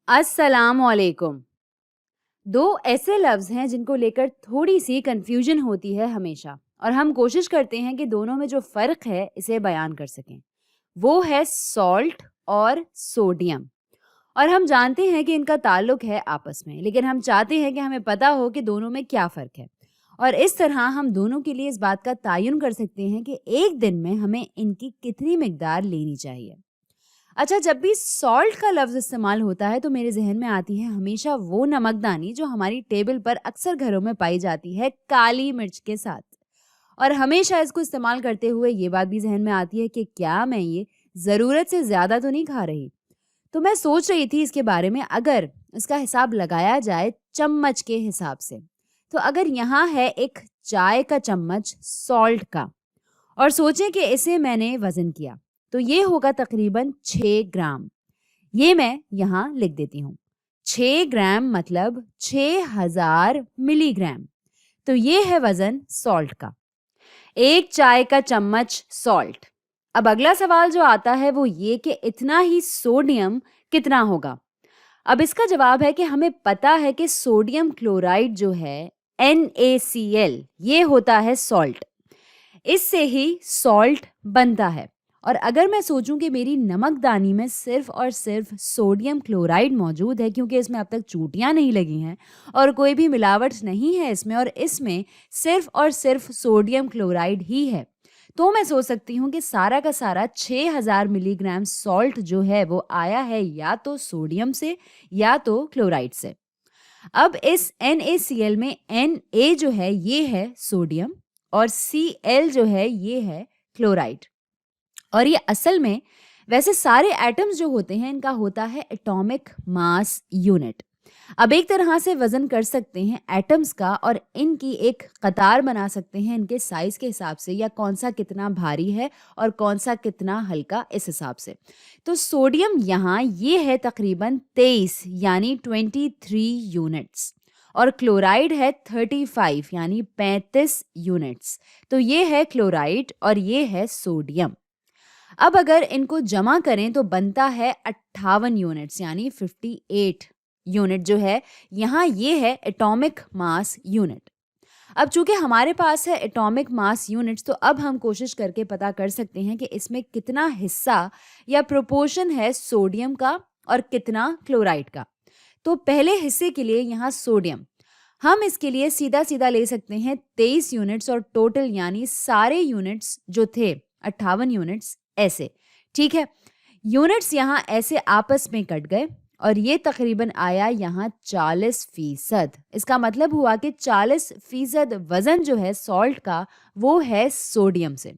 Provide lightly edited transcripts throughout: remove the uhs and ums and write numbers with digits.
अस्सलामुअलैकुम। दो ऐसे लफ्ज़ हैं जिनको लेकर थोड़ी-सी कन्फ्यूजन होती है हमेशा और हम कोशिश करते हैं कि दोनों में जो फ़र्क है इसे बयान कर सकें। वो है सॉल्ट और सोडियम। और हम जानते हैं कि इनका ताल्लुक है आपस में, लेकिन हम चाहते हैं कि हमें पता हो कि दोनों में क्या फ़र्क है। और इस तरह हम दोनों के लिए इस बात का तयन कर सकते हैं कि एक दिन में हमें इनकी कितनी मिकदार लेनी चाहिए। अच्छा, जब भी सॉल्ट का लफ्ज़ इस्तेमाल होता है तो मेरे ज़हन में आती है हमेशा वो नमकदानी जो हमारी टेबल पर अक्सर घरों में पाई जाती है काली मिर्च के साथ। और हमेशा इसको इस्तेमाल करते हुए ये बात भी ज़हन में आती है कि क्या मैं ये ज़रूरत से ज़्यादा तो नहीं खा रही? तो मैं सोच रही थी इसके बारे में, अगर इसका हिसाब लगाया जाए चम्मच के हिसाब से, तो अगर यहाँ है एक चाय का चम्मच सॉल्ट का और सोचें कि इसे मैंने वज़न किया, तो ये होगा तकरीबन 6 ग्राम। ये मैं यहाँ लिख देती हूँ। 6 ग्राम मतलब 6000 मिलीग्राम। तो ये है वज़न सॉल्ट का। एक चाय का चम्मच सॉल्ट। अब अगला सवाल जो आता है वो ये कि इतना ही सोडियम कितना होगा? अब इसका जवाब है कि हमें पता है कि सोडियम क्लोराइड जो है NaCl, ये होता है सॉल्ट। इससे ही सॉल्ट बनता है। और अगर मैं सोचूं कि मेरी नमकदानी में सिर्फ और सिर्फ सोडियम क्लोराइड मौजूद है, क्योंकि इसमें अब तक चूटियां नहीं लगी हैं और कोई भी मिलावट नहीं है इसमें, और इसमें सिर्फ और सिर्फ सोडियम क्लोराइड ही है, तो मैं सोच सकती हूँ कि सारा का सारा 6000 मिलीग्राम सॉल्ट जो है वो आया है या तो सोडियम से या तो क्लोराइड से। अब इस NaCl में Na जो है ये है सोडियम और Cl जो है ये है क्लोराइड। और ये असल में, वैसे सारे एटम्स जो होते हैं इनका होता है एटॉमिक मास यूनिट। अब एक तरह से वजन कर सकते हैं एटम्स का और इनकी एक कतार बना सकते हैं इनके साइज के हिसाब से, या कौन सा कितना भारी है और कौन सा कितना हल्का, इस हिसाब से। तो सोडियम यहाँ ये है तकरीबन 23 यानी 23 यूनिट्स, और क्लोराइड है 35 यानी 35 यूनिट्स। तो ये है क्लोराइड और ये है सोडियम। अब अगर इनको जमा करें तो बनता है 58 यूनिट्स यानी 58 यूनिट जो है यहाँ ये है एटॉमिक मास यूनिट। अब चूंकि हमारे पास है एटॉमिक मास यूनिट्स, तो अब हम कोशिश करके पता कर सकते हैं कि इसमें कितना हिस्सा या प्रोपोर्शन है सोडियम का और कितना क्लोराइड का। तो पहले हिस्से के लिए यहाँ सोडियम, हम इसके लिए सीधा सीधा ले सकते हैं 23 यूनिट्स, और टोटल यानी सारे यूनिट्स जो थे 58 यूनिट्स ऐसे। ठीक है, यूनिट्स यहाँ ऐसे आपस में कट गए और ये तकरीबन आया यहाँ 40%। इसका मतलब हुआ कि 40% वजन जो है सॉल्ट का वो है सोडियम से,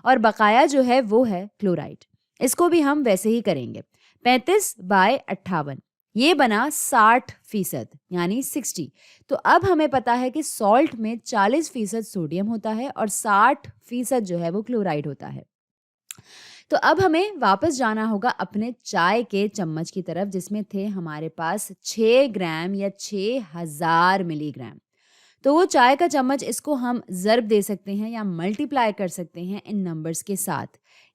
और बकाया जो है वो है क्लोराइड। इसको भी हम वैसे ही करेंगे। 35/58 ये बना 60% यानी 60। तो अब हमें पता है कि सॉल्ट में 40% सोडियम होता है और 60% जो है वो क्लोराइड होता है। तो अब हमें वापस जाना होगा अपने चाय के चम्मच की तरफ, जिसमें थे हमारे पास 6 ग्राम या 6000 मिलीग्राम। तो वो चाय का चम्मच, इसको हम ज़र्ब दे सकते हैं या मल्टीप्लाई कर सकते हैं इन नंबर्स के साथ,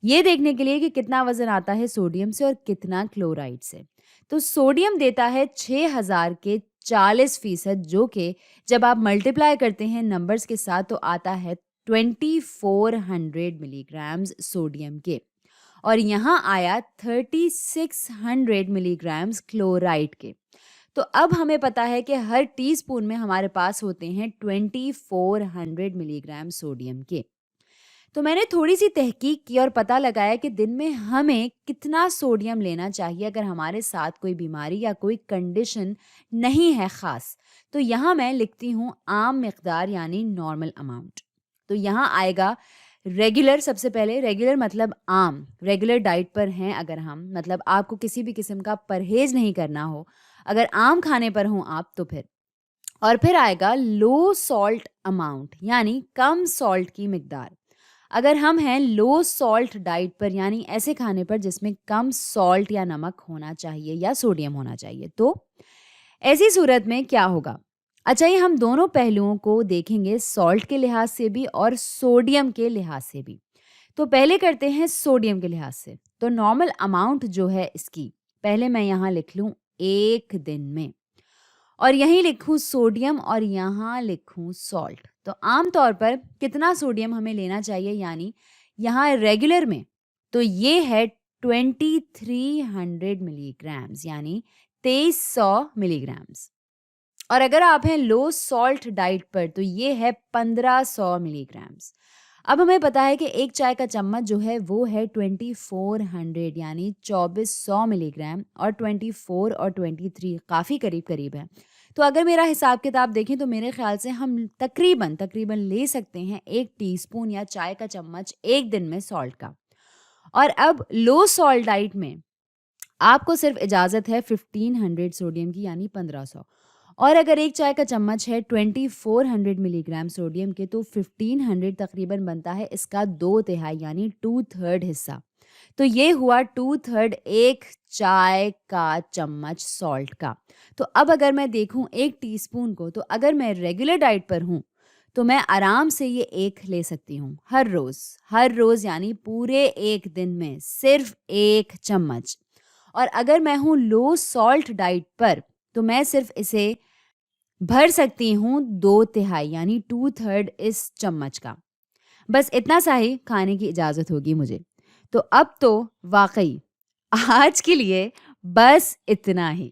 ये देखने के लिए कि कितना वज़न आता है सोडियम से और कितना क्लोराइड से। तो सोडियम देता है 6000 के 40%, जो कि जब आप मल्टीप्लाई करते हैं नंबर्स के साथ तो आता है 2400 मिलीग्राम्स सोडियम के। और यहाँ आया 3600 मिलीग्राम्स क्लोराइड के। तो अब हमें पता है कि हर टीस्पून में हमारे पास होते हैं 2400 मिलीग्राम सोडियम के। तो मैंने थोड़ी सी तहकीक की और पता लगाया कि दिन में हमें कितना सोडियम लेना चाहिए अगर हमारे साथ कोई बीमारी या कोई कंडीशन नहीं है ख़ास। तो यहाँ मैं लिखती हूँ आम मकदार यानी नॉर्मल अमाउंट। तो यहाँ आएगा रेगुलर। सबसे पहले रेगुलर मतलब आम, रेगुलर डाइट पर हैं अगर हम, मतलब आपको किसी भी किस्म का परहेज नहीं करना हो, अगर आम खाने पर हों आप, तो फिर। और फिर आएगा लो सॉल्ट अमाउंट यानी कम सॉल्ट की मिकदार। अगर हम हैं लो सॉल्ट डाइट पर यानी ऐसे खाने पर जिसमें कम सॉल्ट या नमक होना चाहिए या सोडियम होना चाहिए, तो ऐसी सूरत में क्या होगा? अच्छा, ये हम दोनों पहलुओं को देखेंगे, सॉल्ट के लिहाज से भी और सोडियम के लिहाज से भी। तो पहले करते हैं सोडियम के लिहाज से। तो नॉर्मल अमाउंट जो है इसकी, पहले मैं यहाँ लिख लूँ एक दिन में। और यहीं लिखूँ सोडियम और यहाँ लिखूँ सॉल्ट। तो आम तौर पर कितना सोडियम हमें लेना चाहिए, यानी यहाँ रेगुलर में तो ये है 2300 मिलीग्राम्स, यानी 2300 मिलीग्राम्स। और अगर आप हैं लो सॉल्ट डाइट पर तो ये है 1500 मिलीग्राम्स। अब हमें पता है कि एक चाय का चम्मच जो है वो है 2400 यानी 2400 मिलीग्राम, और 24 और 23 काफ़ी करीब करीब है। तो अगर मेरा हिसाब किताब देखें तो मेरे ख्याल से हम तकरीबन ले सकते हैं 1 टीस्पून या चाय का चम्मच एक दिन में सॉल्ट का। और अब लो सॉल्ट डाइट में आपको सिर्फ इजाज़त है 1500 सोडियम की, यानी 1500। और अगर एक चाय का चम्मच है 2400 मिलीग्राम सोडियम के, तो 1500 तकरीबन बनता है इसका 2/3 यानी 2/3 हिस्सा। तो ये हुआ 2/3 एक चाय का चम्मच सॉल्ट का। तो अब अगर मैं देखूं एक टीस्पून को, तो अगर मैं रेगुलर डाइट पर हूं तो मैं आराम से ये एक ले सकती हूँ हर रोज़ यानी पूरे एक दिन में सिर्फ एक चम्मच। और अगर मैं हूँ लो सॉल्ट डाइट पर तो मैं सिर्फ इसे भर सकती हूँ 2/3 यानी 2/3 इस चम्मच का। बस इतना सा ही खाने की इजाज़त होगी मुझे। तो अब तो वाक़ई आज के लिए बस इतना ही।